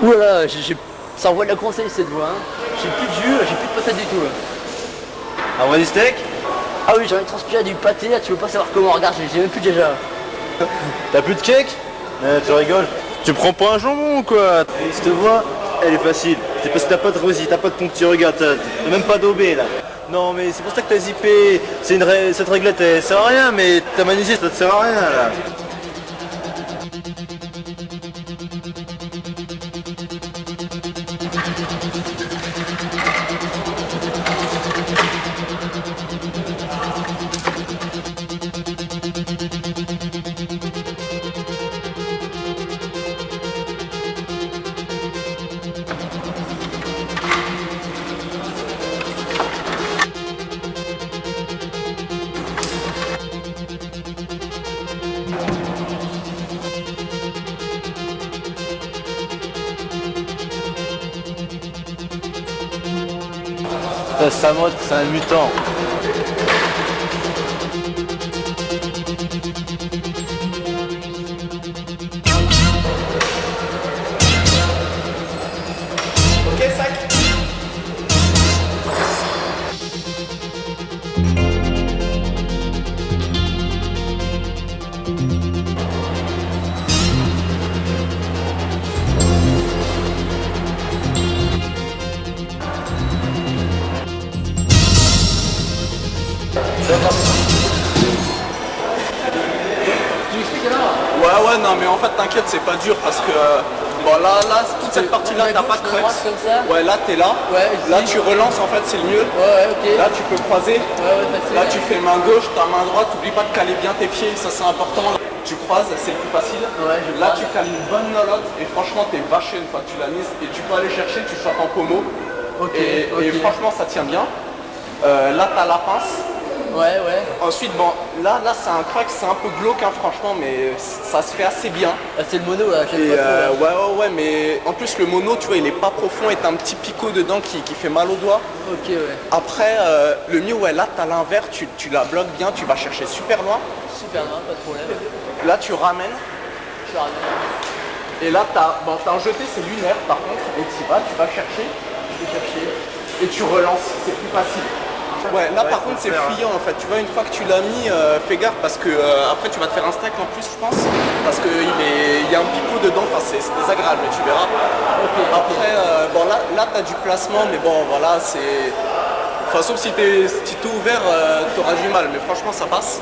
Oulala, ça envoie de la conseil cette voix, hein. J'ai plus de jus, j'ai plus de patates du tout là. Ah, on va du steak? Ah oui, j'ai envie de transpirer du pâté, là, tu veux pas savoir comment, regarde, j'ai même plus déjà. T'as plus de cake? Tu rigoles? Tu prends pas un jambon ou quoi? Je te vois, elle est facile. C'est parce que t'as pas de rosy, t'as pas de ponctueux, regarde, t'as même pas d'obé là. Non mais c'est pour ça que t'as zippé. Cette réglette elle sert à rien, mais ta magnésie ça te sert à rien là. Samot, c'est un mutant. Ok, sac. Ouais, non, mais en fait, t'inquiète, c'est pas dur parce que Bon là, toute cette partie-là, t'as pas de crux. Comme ça. Ouais, là, t'es là. Ouais, là, ici. tu relances, en fait, c'est le mieux. Ouais, ok. Là, tu peux croiser. Ouais, facile. Là, tu fais main gauche, ta main droite. T'oublies pas de caler bien tes pieds, ça c'est important. Tu croises, c'est le plus facile. Ouais, là, tu cales une bonne nolotte et franchement, t'es vaché une fois que tu l'as mise. Et tu peux aller chercher, tu chopes en pommeau. Ok, et franchement, ça tient bien. Là, t'as la pince. Ouais. Ensuite, bon, là c'est un crack, c'est un peu glauque, hein, franchement, mais ça se fait assez bien. Ah, c'est le mono là, Et ouais, mais en plus le mono, tu vois, il est pas profond et t'as un petit picot dedans qui fait mal au doigt. Ok, ouais. Après, le mieux, ouais, là t'as l'inverse, tu la bloques bien, tu vas chercher super loin. Super loin, pas de problème. Là tu ramènes. Je ramène. Et là t'as un jeté, c'est lunaire par contre, et tu vas chercher, et tu relances, c'est plus facile. Ouais, là par contre c'est fuyant en fait, tu vois, une fois que tu l'as mis, fais gaffe parce que après tu vas te faire un stack en plus je pense, parce qu'il y a un picot dedans, enfin c'est désagréable, mais tu verras. Après, bon là t'as du placement, mais bon voilà, c'est... Enfin sauf si t'es ouvert, t'auras du mal, mais franchement ça passe.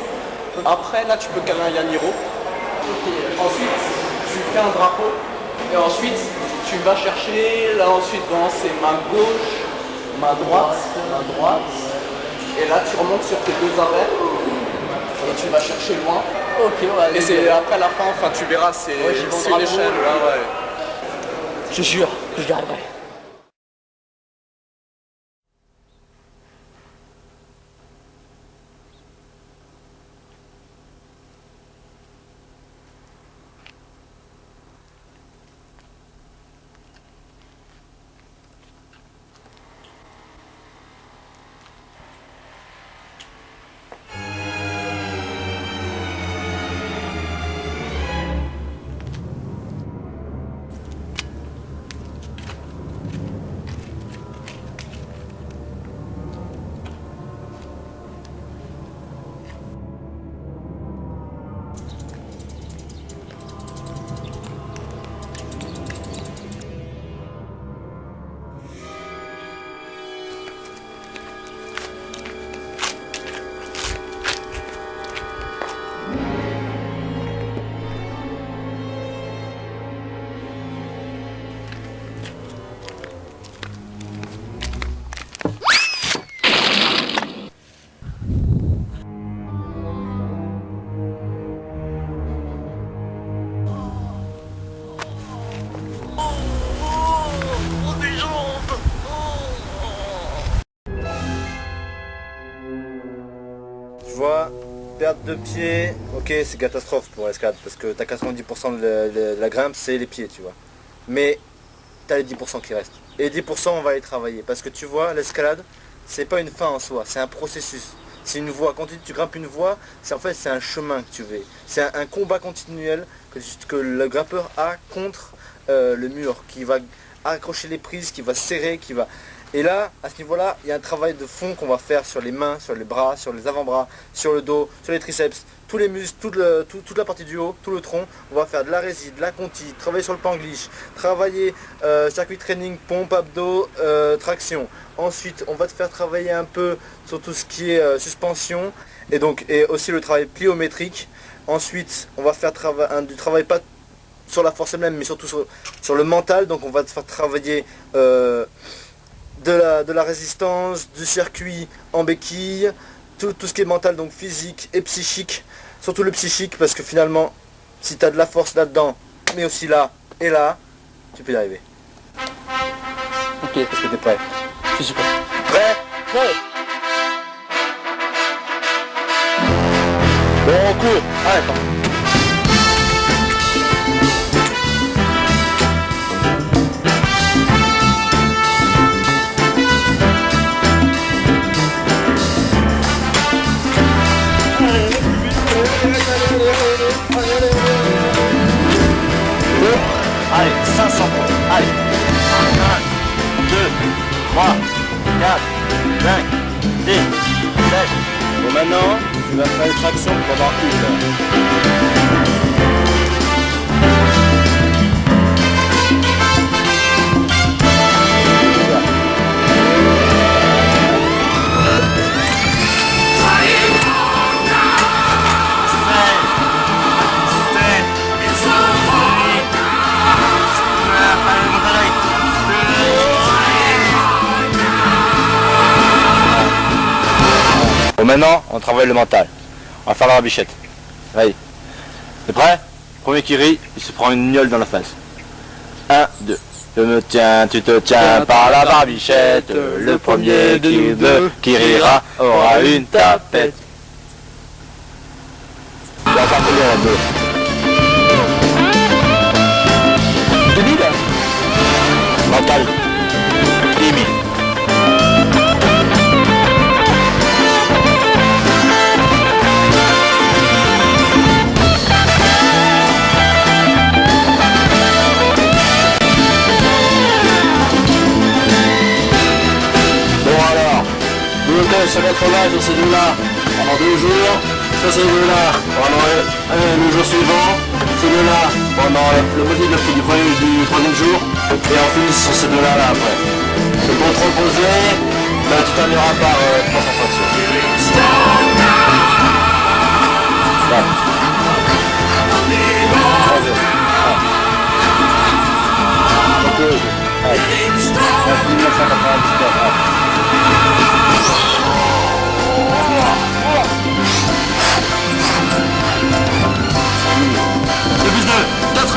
Après là tu peux caler un Yaniro. Ensuite tu fais un drapeau, et ensuite tu vas chercher, là ensuite bon, c'est main gauche, main droite. Et là tu remontes sur tes deux arrêts et tu vas chercher loin. Ok, ouais. Et c'est après la fin, enfin tu verras, c'est une échelle. Ouais. Je jure que j'y arriverai. Tu vois, perte de pied, ok, c'est catastrophe pour l'escalade parce que t'as 90% de la grimpe, c'est les pieds, tu vois. Mais t'as les 10% qui restent. Et les 10%, on va les travailler parce que tu vois, l'escalade, c'est pas une fin en soi, c'est un processus. C'est une voie. Quand tu grimpes une voie, c'est en fait c'est un chemin que tu fais. C'est un combat continuel que le grimpeur a contre le mur, qui va accrocher les prises, qui va serrer, qui va... Et là, à ce niveau-là, il y a un travail de fond qu'on va faire sur les mains, sur les bras, sur les avant-bras, sur le dos, sur les triceps, tous les muscles, toute la partie du haut, tout le tronc. On va faire de la réside, de la conti, travailler sur le panglish, travailler circuit training, pompe, abdos, traction. Ensuite, on va te faire travailler un peu sur tout ce qui est suspension et aussi le travail pliométrique. Ensuite, on va faire du travail pas sur la force elle-même, mais surtout sur le mental. Donc, on va te faire travailler de la résistance, du circuit en béquille, tout ce qui est mental, donc physique et psychique, surtout le psychique, parce que finalement, si tu as de la force là-dedans, mais aussi là et là, tu peux y arriver. Ok. Est-ce que tu es prêt? Je suis prêt. Prêt? Ouais. Bon, on court. Allez. Allez, 500 points. Allez. 1, 2, 3, 4, 5, 6, 7. Bon, maintenant, tu vas faire une traction pendant 1 heure. Bon, maintenant, on travaille le mental. On va faire la rabichette. Allez. T'es prêt? Premier qui rit, il se prend une gnôle dans la face. 1, 2. Je me tiens, tu te tiens par la barbichette. Le premier qui rira aura une tapette. Mental. 10 000. Se mettre au match de ces deux-là pendant 2 jours, ça ces deux-là pendant le jour suivant, ces deux-là pendant le moitié du premier ou du troisième jour, et on finit sur ces deux-là là après. C'est pour te reposer, ben, tu termineras par concentration. Là. 1999.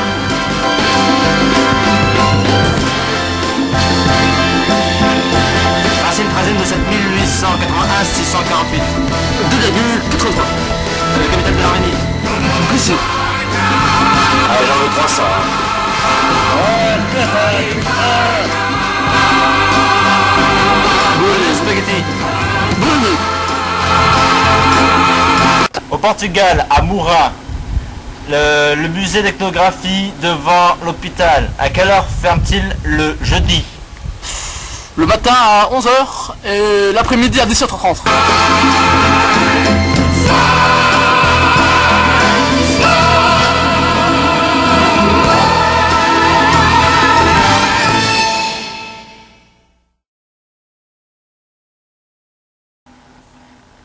Racine 13e de 7881 648. 2,83. La capitale de l'Arménie. Précis. Allez, j'en veux 300. Boulet, spaghetti. Boulet. Au Portugal, à Moura, le musée d'ethnographie devant l'hôpital. À quelle heure ferme-t-il le jeudi? Le matin à 11h et l'après-midi à 17h30.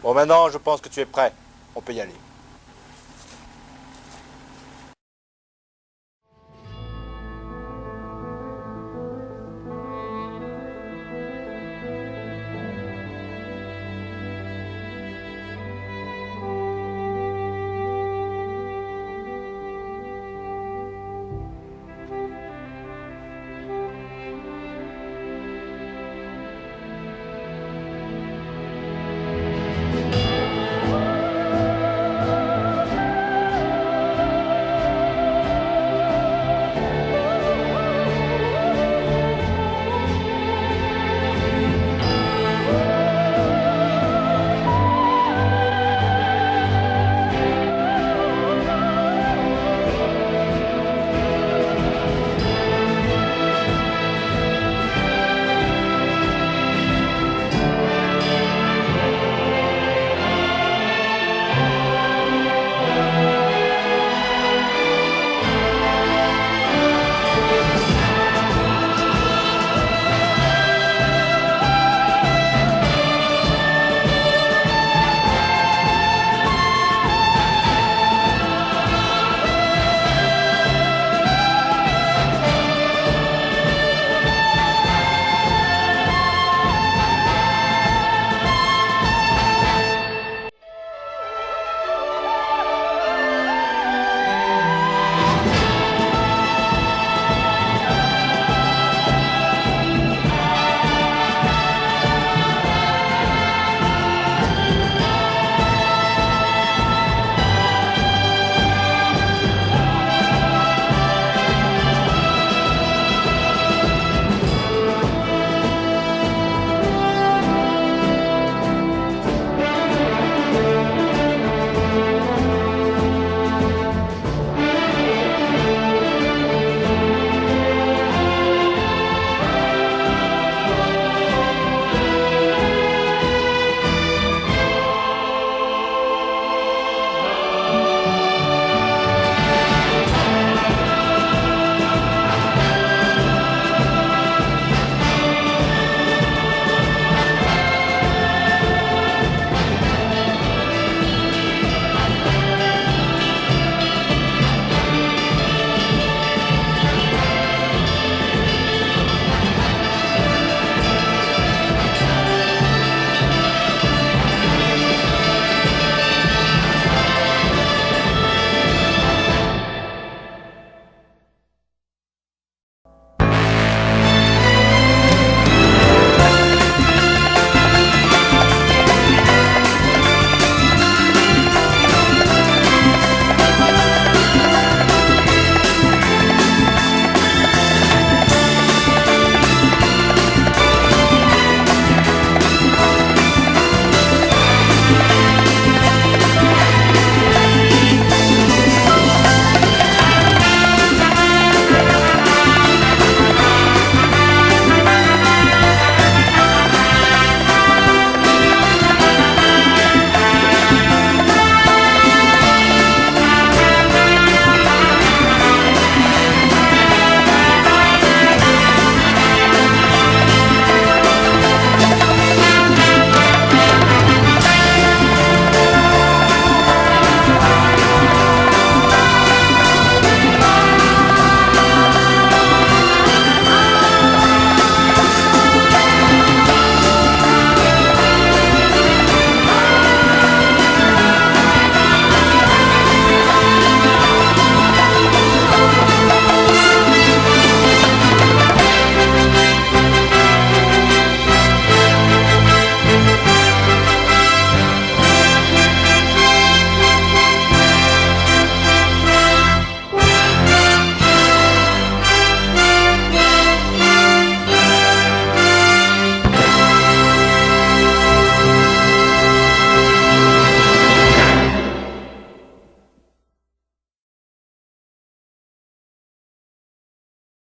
Bon, maintenant, je pense que tu es prêt. On peut y aller.